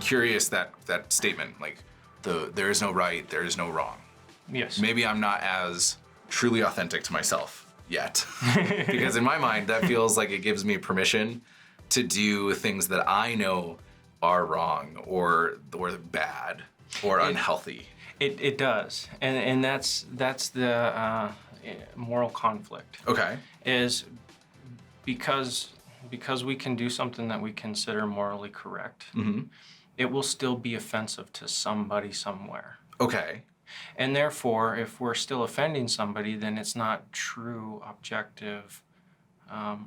curious that statement, like there is no right, there is no wrong. Yes. Maybe I'm not as truly authentic to myself yet. Because in my mind, that feels like it gives me permission to do things that I know are wrong or bad or unhealthy. It does. And that's the moral conflict. Okay. Is because we can do something that we consider morally correct, it will still be offensive to somebody somewhere. Okay. And therefore, if we're still offending somebody, then it's not true, objective,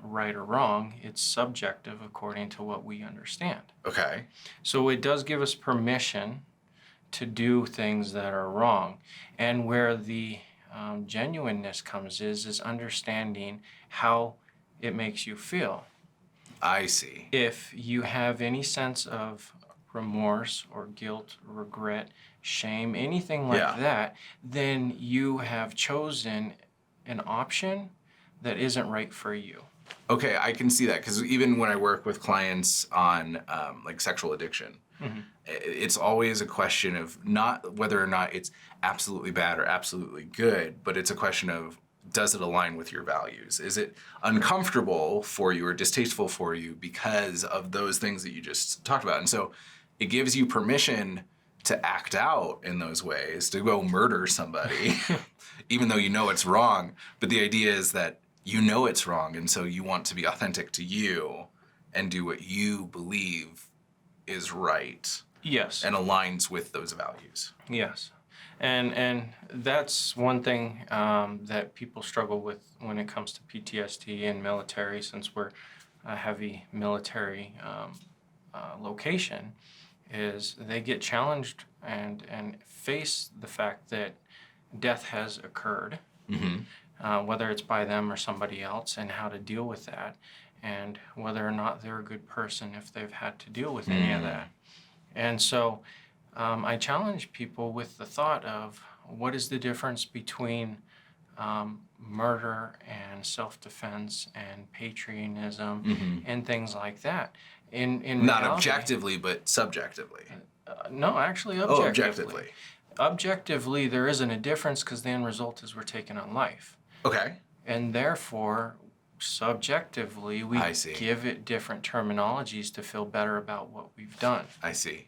right or wrong. It's subjective according to what we understand. Okay. So it does give us permission to do things that are wrong. And where the genuineness comes is understanding how it makes you feel. I see. If you have any sense of remorse or guilt, regret, shame, anything like that, then you have chosen an option that isn't right for you. Okay, I can see that, because even when I work with clients on like sexual addiction, it's always a question of not whether or not it's absolutely bad or absolutely good, but it's a question of, does it align with your values? Is it uncomfortable for you or distasteful for you because of those things that you just talked about? And so it gives you permission to act out in those ways, to go murder somebody, even though you know it's wrong. But the idea is that you know it's wrong, and so you want to be authentic to you and do what you believe is right. Yes. And aligns with those values. Yes. And that's one thing that people struggle with when it comes to PTSD and military, since we're a heavy military location, is they get challenged and face the fact that death has occurred, whether it's by them or somebody else, and how to deal with that, and whether or not they're a good person if they've had to deal with any of that. And so I challenge people with the thought of, what is the difference between murder and self-defense and patriotism and things like that? In Not reality, objectively, but subjectively. No, actually objectively. Oh, objectively. Objectively, there isn't a difference, because the end result is we're taking on life. Okay. And therefore, subjectively, we give it different terminologies to feel better about what we've done. I see.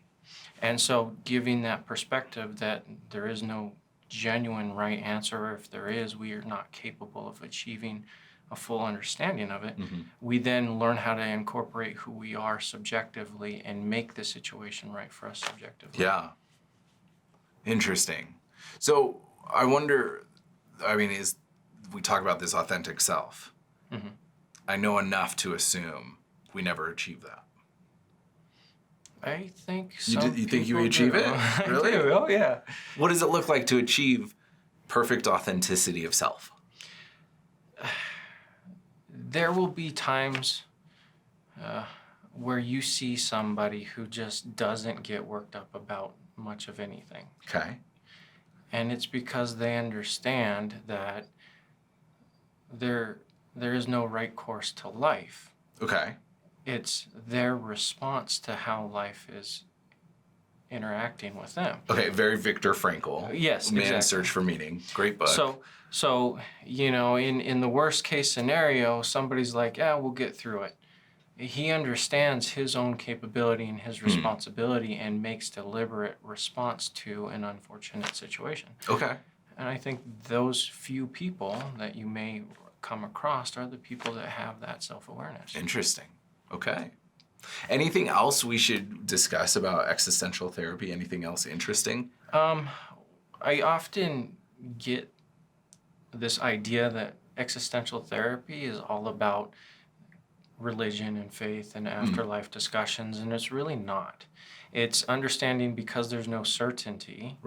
And so giving that perspective that there is no genuine right answer, or if there is, we are not capable of achieving a full understanding of it, we then learn how to incorporate who we are subjectively and make the situation right for us subjectively. Yeah. Interesting. So I wonder, I mean, we talk about this authentic self. I know enough to assume we never achieve that. I think you think you achieve it? Really? I do. Oh, yeah. What does it look like to achieve perfect authenticity of self? There will be times where you see somebody who just doesn't get worked up about much of anything. Okay. And it's because they understand that there is no right course to life. Okay. It's their response to how life is interacting with them. Okay, very Viktor Frankl. Yes, Man's exactly. Search for Meaning. Great book. So you know, in the worst case scenario, somebody's like, yeah, we'll get through it. He understands his own capability and his responsibility and makes deliberate response to an unfortunate situation. Okay. And I think those few people that you may come across are the people that have that self-awareness. Interesting. Okay. Anything else we should discuss about existential therapy? Anything else interesting? I often get this idea that existential therapy is all about religion and faith and afterlife discussions, and it's really not. It's understanding, because there's no certainty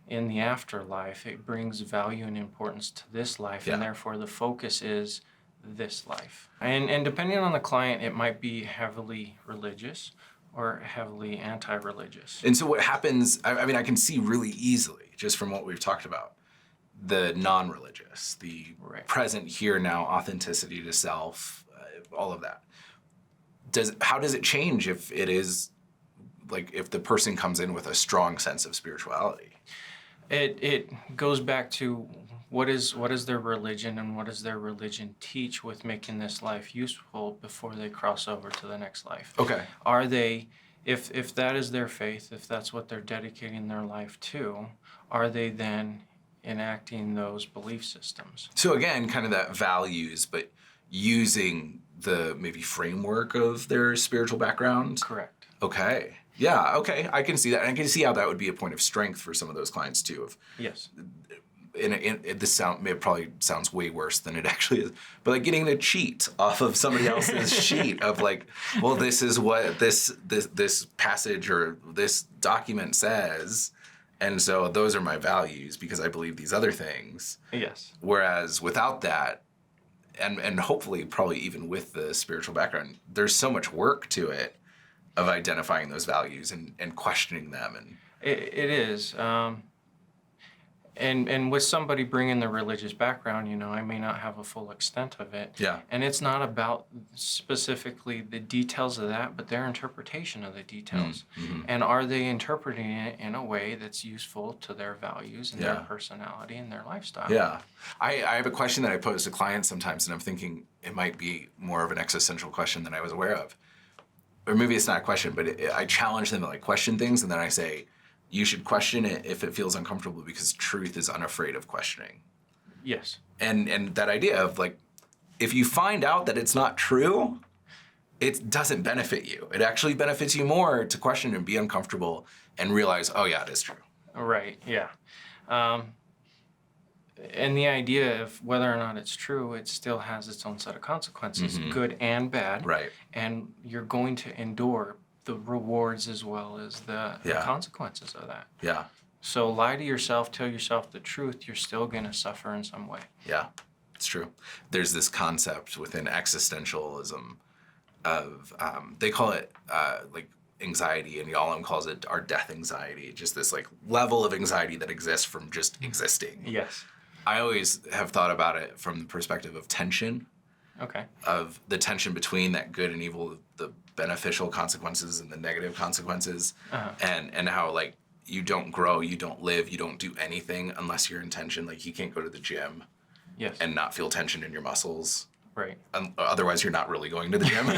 in the afterlife, it brings value and importance to this life, and therefore the focus is this life. And depending on the client, it might be heavily religious or heavily anti-religious. And so what happens, I mean, I can see really easily, just from what we've talked about, the non-religious, the present here now, authenticity to self, all of that. How does it change if it is like if the person comes in with a strong sense of spirituality? It goes back to what is their religion, and what does their religion teach with making this life useful before they cross over to the next life. Okay. Are they, if that is their faith, if that's what they're dedicating their life to, are they then enacting those belief systems? So again, kind of that values, but using the maybe framework of their spiritual background? Correct. Okay. Yeah, okay. I can see that. And I can see how that would be a point of strength for some of those clients too. Of Yes. It probably sounds way worse than it actually is, but like getting to cheat off of somebody else's sheet of like, well, this is what this passage or this document says, and so those are my values because I believe these other things. Yes. Whereas without that, and hopefully probably even with the spiritual background, there's so much work to it of identifying those values and questioning them. And It is. And with somebody bringing the religious background, I may not have a full extent of it. Yeah. And it's not about specifically the details of that, but their interpretation of the details. Mm-hmm. And are they interpreting it in a way that's useful to their values and their personality and their lifestyle? Yeah. I have a question that I pose to clients sometimes, and I'm thinking it might be more of an existential question than I was aware of. Or maybe it's not a question, but I challenge them to like question things, and then I say, you should question it if it feels uncomfortable because truth is unafraid of questioning. Yes. And that idea of like, if you find out that it's not true, it doesn't benefit you. It actually benefits you more to question and be uncomfortable and realize, oh yeah, it is true. Right, yeah. And the idea of whether or not it's true, it still has its own set of consequences, good and bad. Right. And you're going to endure the rewards as well as the consequences of that. Yeah. So lie to yourself, tell yourself the truth, you're still going to suffer in some way. Yeah, it's true. There's this concept within existentialism of, they call it like anxiety, and Yalom calls it our death anxiety, just this like level of anxiety that exists from just existing. Yes. I always have thought about it from the perspective of tension. Okay. Of the tension between that good and evil, the beneficial consequences and the negative consequences, and how like you don't grow, you don't live, you don't do anything unless you're in tension. Like you can't go to the gym and not feel tension in your muscles. Right. Otherwise you're not really going to the gym.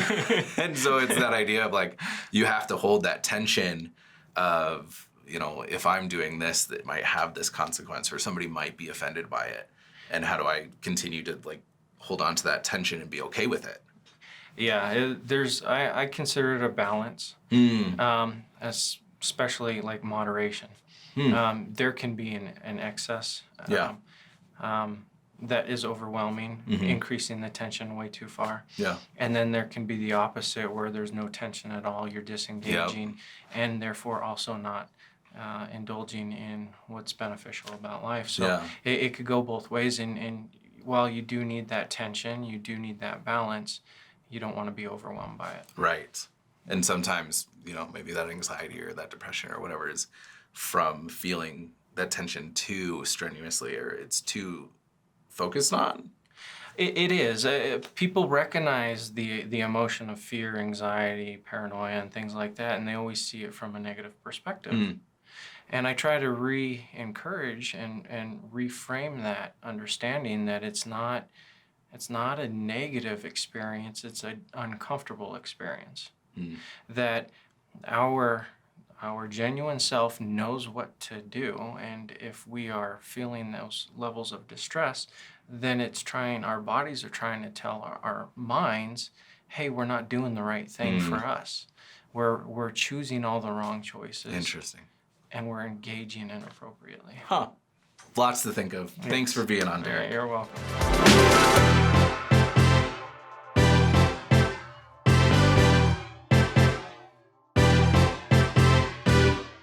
And so it's that idea of like, you have to hold that tension of, if I'm doing this, that might have this consequence, or somebody might be offended by it. And how do I continue to like hold on to that tension and be okay with it? Yeah, I consider it a balance, especially like moderation. There can be an excess that is overwhelming, increasing the tension way too far. Yeah. And then there can be the opposite where there's no tension at all, you're disengaging, and therefore also not indulging in what's beneficial about life. So it could go both ways, and while you do need that tension, you do need that balance, you don't want to be overwhelmed by it. Right. And sometimes, maybe that anxiety or that depression or whatever is from feeling that tension too strenuously, or it's too focused on. It is. People recognize the emotion of fear, anxiety, paranoia, and things like that, and they always see it from a negative perspective. And I try to encourage and reframe that understanding that it's not a negative experience, it's an uncomfortable experience. That our genuine self knows what to do, and if we are feeling those levels of distress, then our bodies are trying to tell our minds, hey, we're not doing the right thing for us. We're choosing all the wrong choices. Interesting. And we're engaging inappropriately. Lots to think of. Thanks for being on, Derek. You're welcome.